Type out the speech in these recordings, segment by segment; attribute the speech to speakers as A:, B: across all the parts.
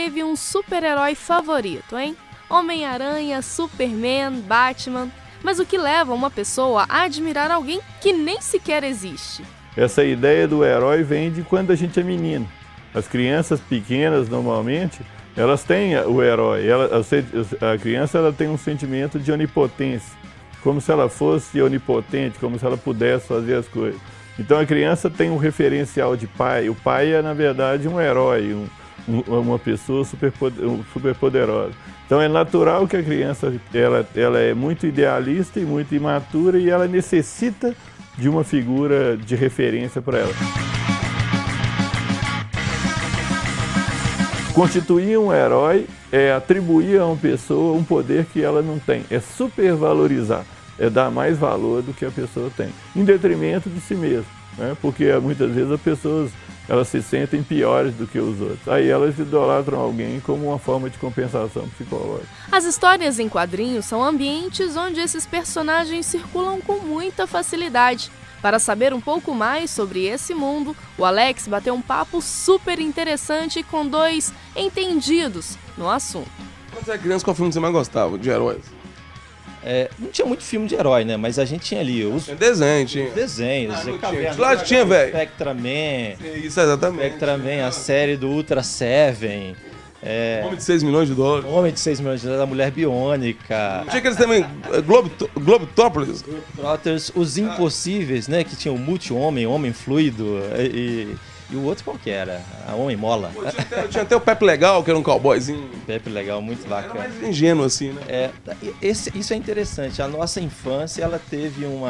A: teve um super-herói favorito, hein? Homem-Aranha, Superman, Batman. Mas o que leva uma pessoa a admirar alguém que nem sequer existe?
B: Essa ideia do herói vem de quando a gente é menino. As crianças pequenas, normalmente, elas têm o herói. A criança ela tem um sentimento de onipotência, como se ela fosse onipotente, como se ela pudesse fazer as coisas. Então a criança tem um referencial de pai. O pai é, na verdade, um herói, uma pessoa super poderosa. Então é natural que a criança ela é muito idealista e muito imatura e ela necessita de uma figura de referência para ela. Constituir um herói é atribuir a uma pessoa um poder que ela não tem, é supervalorizar, é dar mais valor do que a pessoa tem, em detrimento de si mesma, né? Porque muitas vezes as pessoas elas se sentem piores do que os outros, aí elas idolatram alguém como uma forma de compensação psicológica.
A: As histórias em quadrinhos são ambientes onde esses personagens circulam com muita facilidade. Para saber um pouco mais sobre esse mundo, o Alex bateu um papo super interessante com dois entendidos no assunto.
C: Quando você era criança, qual filme você mais gostava de heróis?
D: Não tinha muito filme de herói, né? Mas a gente tinha ali os
C: Desenho, tinha.
D: desenhos.
C: Lá tinha, velho.
D: Spectraman.
C: Isso, exatamente.
D: Spectraman, a série do Ultra Seven.
C: Homem de 6 milhões de dólares.
D: Homem de 6 milhões de dólares, a Mulher Biônica.
C: Tinha aqueles também, Globetrotters.
D: Globetrotters, Os Impossíveis, né? Que tinha o Multi-Homem, Homem Fluido e o outro qual que era? A Homem Mola.
C: Tinha até o Pepe Legal, que era um cowboyzinho.
D: Pepe Legal, muito bacana.
C: Era mais ingênuo assim, né?
D: Isso é interessante. A nossa infância, ela teve um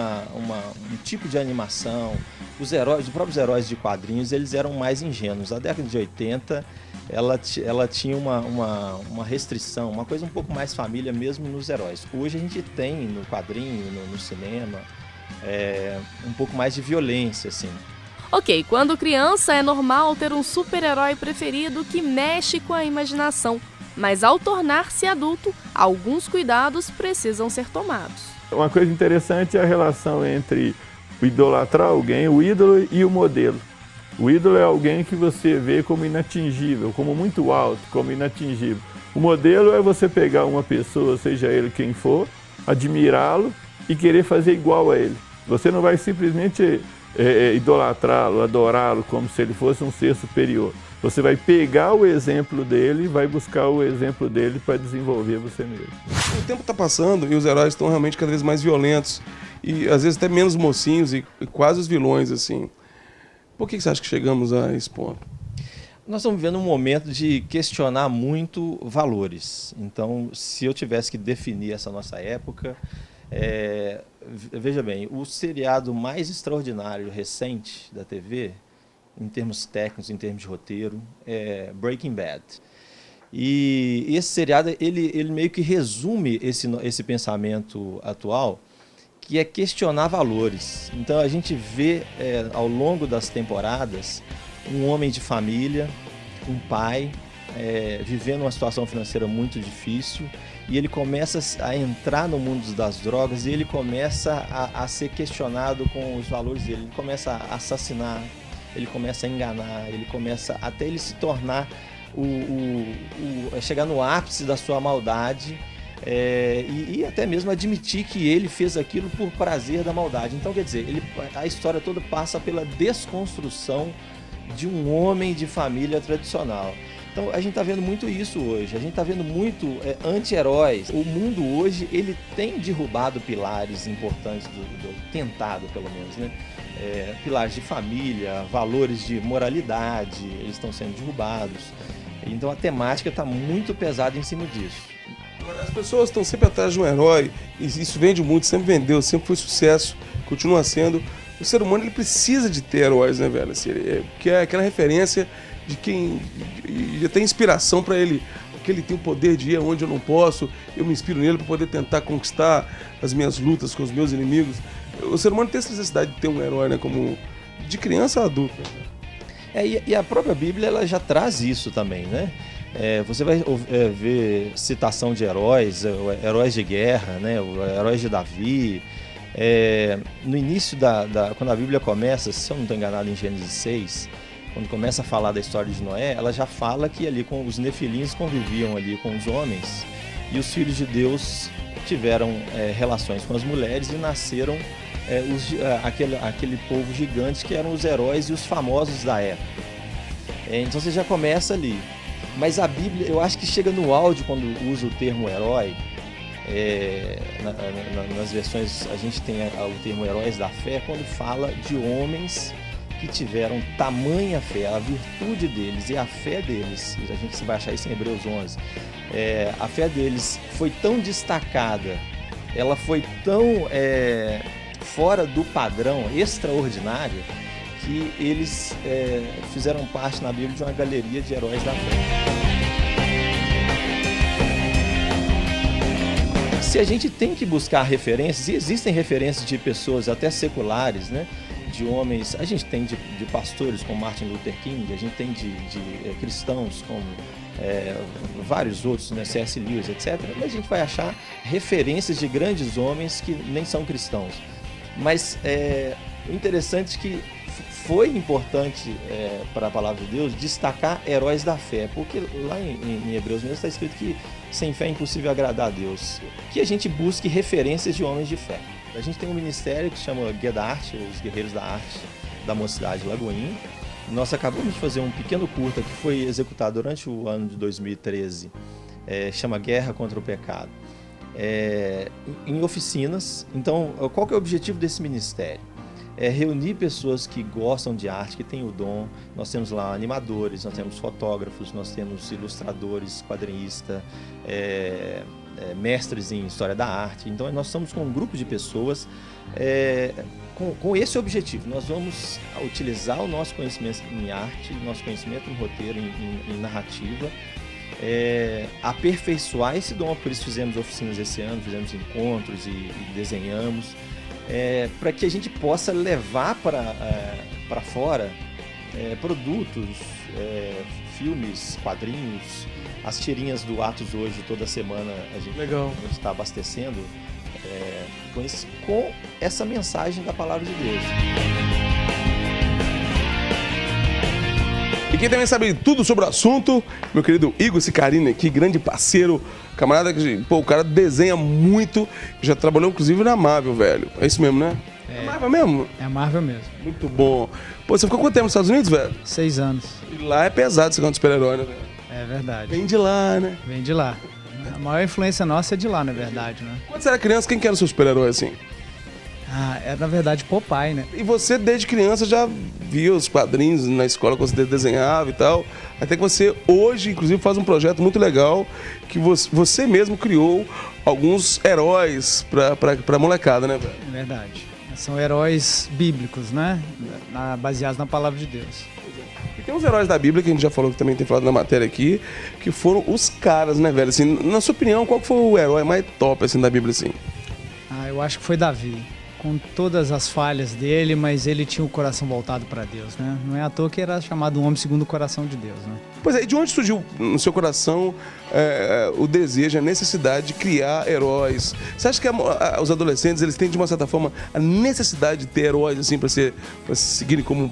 D: tipo de animação. Os próprios heróis de quadrinhos, eles eram mais ingênuos. A década de 80, ela tinha uma restrição, uma coisa um pouco mais família mesmo nos heróis. Hoje a gente tem no quadrinho, no cinema, um pouco mais de violência, assim.
A: Ok, quando criança é normal ter um super-herói preferido que mexe com a imaginação, mas ao tornar-se adulto, alguns cuidados precisam ser tomados.
B: Uma coisa interessante é a relação entre o idolatrar alguém, o ídolo e o modelo. O ídolo é alguém que você vê como inatingível, como muito alto, como inatingível. O modelo é você pegar uma pessoa, seja ele quem for, admirá-lo e querer fazer igual a ele. Você não vai simplesmente idolatrá-lo, adorá-lo como se ele fosse um ser superior. Você vai pegar o exemplo dele e vai buscar o exemplo dele para desenvolver você mesmo.
C: O tempo está passando e os heróis estão realmente cada vez mais violentos e às vezes até menos mocinhos e quase os vilões, assim. Por que você acha que chegamos a esse ponto?
D: Nós estamos vivendo um momento de questionar muito valores. Então, se eu tivesse que definir essa nossa época, veja bem, o seriado mais extraordinário recente da TV, em termos técnicos, em termos de roteiro, é Breaking Bad. E esse seriado, ele meio que resume esse pensamento atual, que é questionar valores. Então a gente vê ao longo das temporadas um homem de família, um pai, vivendo uma situação financeira muito difícil, e ele começa a entrar no mundo das drogas e ele começa a ser questionado com os valores dele. Ele começa a assassinar, ele começa a enganar, ele começa até ele se tornar chegar no ápice da sua maldade. E até mesmo admitir que ele fez aquilo por prazer da maldade. Então, quer dizer, a história toda passa pela desconstrução de um homem de família tradicional. Então, a gente está vendo muito isso hoje. A gente está vendo muito anti-heróis. O mundo hoje, ele tem derrubado pilares importantes, tentado pelo menos, né? Pilares de família, valores de moralidade, eles estão sendo derrubados. Então, a temática está muito pesada em cima disso.
C: As pessoas estão sempre atrás de um herói, e isso vende muito, sempre vendeu, sempre foi sucesso, continua sendo. O ser humano ele precisa de ter heróis, né, velho? Assim, que é aquela referência de quem já tem inspiração para ele, que ele tem o poder de ir aonde eu não posso, eu me inspiro nele para poder tentar conquistar as minhas lutas com os meus inimigos. O ser humano tem essa necessidade de ter um herói, né, como de criança a adulto.
D: E a própria Bíblia ela já traz isso também, né? Você vai ver citação de heróis, heróis de guerra, né? Heróis de Davi. No início quando a Bíblia começa, se eu não estou enganado, em Gênesis 6, quando começa a falar da história de Noé, ela já fala que ali com os nefilins conviviam ali com os homens e os filhos de Deus tiveram relações com as mulheres e nasceram aquele povo gigante que eram os heróis e os famosos da época. Então você já começa ali. Mas a Bíblia, eu acho que chega no áudio quando usa o termo herói. Nas versões a gente tem o termo heróis da fé quando fala de homens que tiveram tamanha fé, a virtude deles e a fé deles, a gente vai achar isso em Hebreus 11, a fé deles foi tão destacada, ela foi tão fora do padrão, extraordinária, que eles fizeram parte na Bíblia de uma galeria de heróis da fé. Se a gente tem que buscar referências, e existem referências de pessoas até seculares, né? De homens, a gente tem de pastores como Martin Luther King, a gente tem de cristãos como vários outros, né? C.S. Lewis, etc. Mas a gente vai achar referências de grandes homens que nem são cristãos. Mas o interessante é que foi importante para a palavra de Deus destacar heróis da fé, porque lá em Hebreus mesmo está escrito que sem fé é impossível agradar a Deus. Que a gente busque referências de homens de fé. A gente tem um ministério que se chama Guia da Arte, os Guerreiros da Arte da Mocidade Lagoinha. Nós acabamos de fazer um pequeno curta que foi executado durante o ano de 2013, chama Guerra contra o Pecado, em oficinas. Então, qual que é o objetivo desse ministério? É reunir pessoas que gostam de arte, que têm o dom. Nós temos lá animadores, nós temos fotógrafos, nós temos ilustradores, quadrinistas, mestres em história da arte. Então nós estamos com um grupo de pessoas com esse objetivo. Nós vamos utilizar o nosso conhecimento em arte, nosso conhecimento em roteiro, em narrativa, aperfeiçoar esse dom. Por isso fizemos oficinas esse ano, fizemos encontros e desenhamos, para que a gente possa levar para fora produtos, filmes, quadrinhos. As tirinhas do Atos hoje, toda semana a gente está abastecendo com essa mensagem da Palavra de Deus.
C: E quem também sabe tudo sobre o assunto, meu querido Igor Sicarini aqui, grande parceiro, camarada que, o cara desenha muito, já trabalhou inclusive na Marvel, velho. É isso mesmo, né? É Marvel mesmo?
E: É Marvel mesmo.
C: Muito bom. Pô, você ficou quanto tempo nos Estados Unidos, velho?
E: 6 anos.
C: E lá é pesado ser um super-herói, né, velho?
E: É verdade.
C: Vem de lá, né?
E: Vem de lá. A maior influência nossa é de lá, na verdade, né?
C: Quando você era criança, quem que era o seu super-herói, assim?
E: Era na verdade Popeye, né?
C: E você, desde criança, já via os quadrinhos na escola, quando você desenhava e tal. Até que você, hoje, inclusive, faz um projeto muito legal, que você mesmo criou alguns heróis pra molecada, né, velho?
E: É verdade. São heróis bíblicos, né? Baseados na Palavra de Deus.
C: E tem uns heróis da Bíblia, que a gente já falou, que também tem falado na matéria aqui, que foram os caras, né, velho? Assim, na sua opinião, qual foi o herói mais top, assim, da Bíblia, assim?
E: Eu acho que foi Davi. Com todas as falhas dele, mas ele tinha o coração voltado para Deus, né? Não é à toa que era chamado um homem segundo o coração de Deus, né?
C: Pois é, e de onde surgiu no seu coração o desejo, a necessidade de criar heróis? Você acha que os adolescentes, eles têm, de uma certa forma, a necessidade de ter heróis, assim, para se seguirem como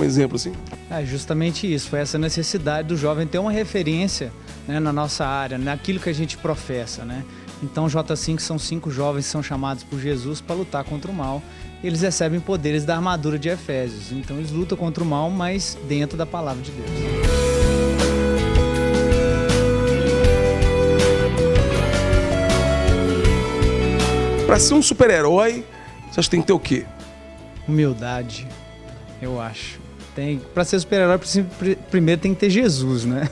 C: exemplo, assim?
E: É justamente isso, foi essa necessidade do jovem ter uma referência, né, na nossa área, naquilo que a gente professa, né? Então, J5 são 5 jovens que são chamados por Jesus para lutar contra o mal. Eles recebem poderes da armadura de Efésios. Então, eles lutam contra o mal, mas dentro da palavra de Deus.
C: Para ser um super-herói, você acha que tem que ter o quê?
E: Humildade, eu acho. Para ser super-herói, primeiro tem que ter Jesus, né?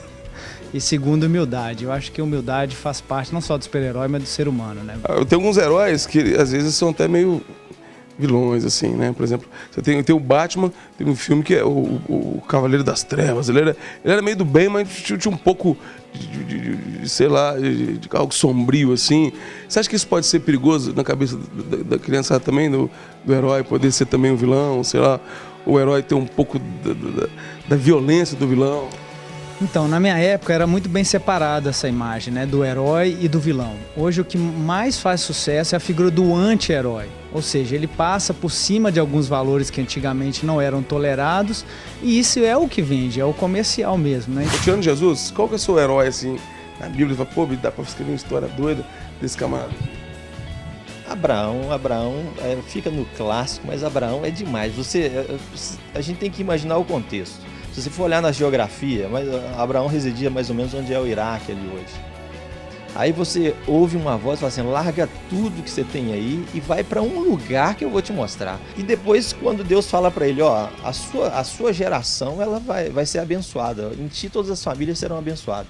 E: E segundo, humildade. Eu acho que a humildade faz parte não só do super-herói, mas do ser humano, né?
C: Tem alguns heróis que às vezes são até meio vilões, assim, né? Por exemplo, você tem o Batman, tem um filme que é o Cavaleiro das Trevas. Ele era meio do bem, mas tinha um pouco de sei lá, de algo sombrio, assim. Você acha que isso pode ser perigoso na cabeça da criança também, do herói poder ser também um vilão, sei lá, o herói ter um pouco da violência do vilão?
E: Então, na minha época era muito bem separada essa imagem, né, do herói e do vilão. Hoje o que mais faz sucesso é a figura do anti-herói, ou seja, ele passa por cima de alguns valores que antigamente não eram tolerados, e isso é o que vende, é o comercial mesmo, né?
C: Tirando Jesus, qual que é o seu herói, assim, na Bíblia? Pô, dá pra escrever uma história doida desse camarada.
D: Abraão fica no clássico, mas Abraão é demais. A gente tem que imaginar o contexto. Se você for olhar na geografia, Abraão residia mais ou menos onde é o Iraque ali hoje. Aí você ouve uma voz e fala assim, larga tudo que você tem aí e vai para um lugar que eu vou te mostrar. E depois, quando Deus fala para ele, ó, a sua geração ela vai ser abençoada, em ti todas as famílias serão abençoadas.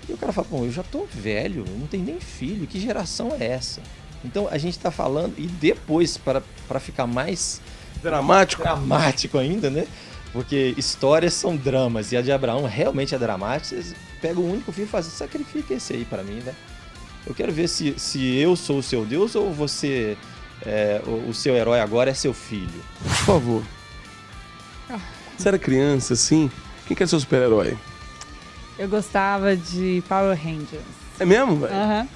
D: E o cara fala, pô, eu já tô velho, não tenho nem filho, que geração é essa? Então a gente está falando, e depois, para ficar mais dramático ainda, né? Porque histórias são dramas, e a de Abraão realmente é dramática. Vocês pegam o único filho e fazem, sacrifica esse aí para mim, né? Eu quero ver se eu sou o seu Deus ou você, o seu herói agora é seu filho.
C: Por favor. Você era criança, assim? Quem que era seu super-herói?
F: Eu gostava de Power Rangers.
C: É mesmo, velho?
F: Aham.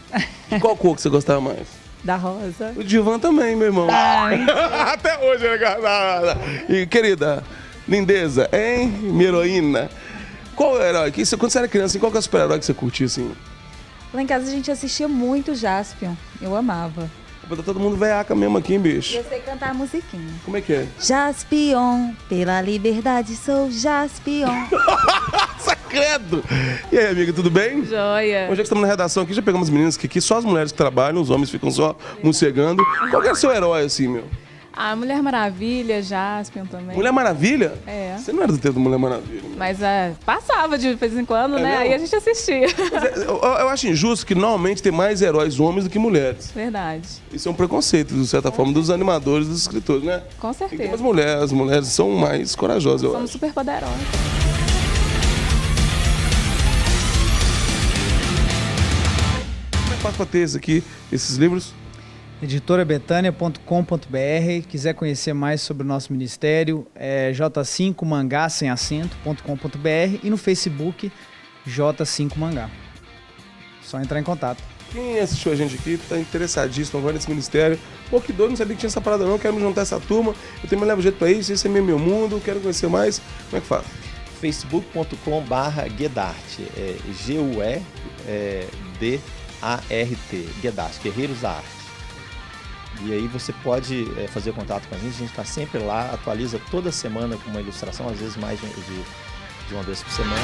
C: E qual cor que você gostava mais?
F: Da rosa.
C: O Divan também, meu irmão.
F: Ai.
C: Até hoje ele gostava. E, querida, lindeza, hein? Minha heroína. Qual é o herói? Quando você era criança, assim, qual que é o super-herói que você curtia, assim?
F: Lá em casa a gente assistia muito Jaspion. Eu amava.
C: Tá todo mundo veiaca mesmo aqui, hein, bicho?
F: Eu sei cantar a musiquinha.
C: Como é que é?
F: Jaspion, pela liberdade sou Jaspion.
C: Sacredo! E aí, amiga, tudo bem?
F: Joia.
C: Hoje é que estamos na redação aqui, já pegamos as meninas que aqui, só as mulheres que trabalham, os homens ficam só morcegando. Qual que é o seu herói, assim, meu?
F: A Mulher Maravilha, Jaspion também.
C: Mulher Maravilha?
F: É.
C: Você não era do tempo da Mulher Maravilha.
F: Mas passava de vez em quando, né?
C: mesmo?
F: Aí a gente assistia.
C: Eu acho injusto que normalmente tem mais heróis homens do que mulheres.
F: Verdade.
C: Isso é um preconceito, de certa forma, dos animadores, dos escritores, né?
F: Com
C: Tem que ter
F: certeza.
C: as mulheres são mais corajosas, eu
F: Somos
C: acho.
F: super poderosas.
C: Como é que faz pra ter esses livros?
E: editorabetania.com.br. Quiser conhecer mais sobre o nosso ministério, é j5mangá sem acento.com.br e no Facebook J5mangá. Só entrar em contato.
C: Quem assistiu a gente aqui tá interessadíssimo agora nesse ministério. Pô, que doido, não sabia que tinha essa parada não, quero me juntar a essa turma. Eu também levo jeito pra isso, esse é meu mundo, quero conhecer mais. Como é que faz?
D: facebook.com/Guedart, G-U-E-D-A-R-T, Guedart, Guerreiros da Arte. E aí você pode fazer contato com a gente está sempre lá, atualiza toda semana com uma ilustração, às vezes mais de uma vez por semana.